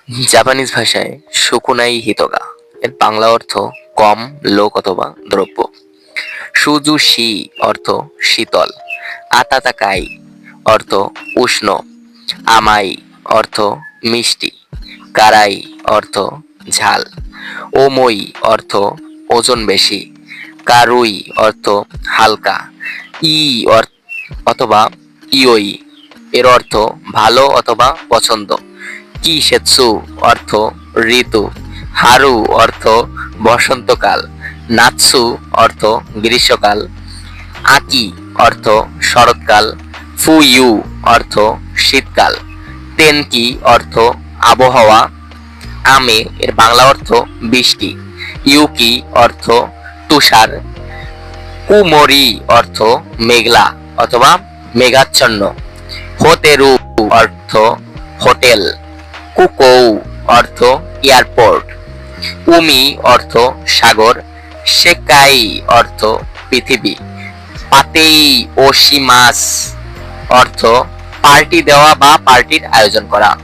Japanese ভাষায় শুকুনাই হিতোগা এর বাংলা অর্থ কম, লোক অথবা দ্রব্য। সুজুশি অর্থ শীতল। আতাতাকাই অর্থ উষ্ণ। আমাই অর্থ মিষ্টি। কারাই অর্থ ঝাল। ওমই অর্থ ওজন বেশি। কারুই অর্থ হালকা। ই অথবা ইওই এর অর্থ ভালো অথবা পছন্দ। কিসেৎসু অর্থ ঋতু। হারু অর্থ বসন্তকাল। নাৎসু অর্থ গ্রীষ্মকাল। আকি অর্থ শরৎকাল। ফুইউ অর্থ শীতকাল। তেনকি অর্থ আবহাওয়া। আমে এর বাংলা অর্থ বৃষ্টি। ইউকি অর্থ তুষার। কুমোরি অর্থ মেঘলা অথবা মেঘাচ্ছন্ন। হোতেরু অর্থ হোটেল। কুকৌ অর্থ এয়ারপোর্ট। উমি অর্থ সাগর। সেকাই অর্থ পৃথিবী। পাতেই ওশিমাস অর্থ পার্টি দেওয়া বা পার্টির আয়োজন করা।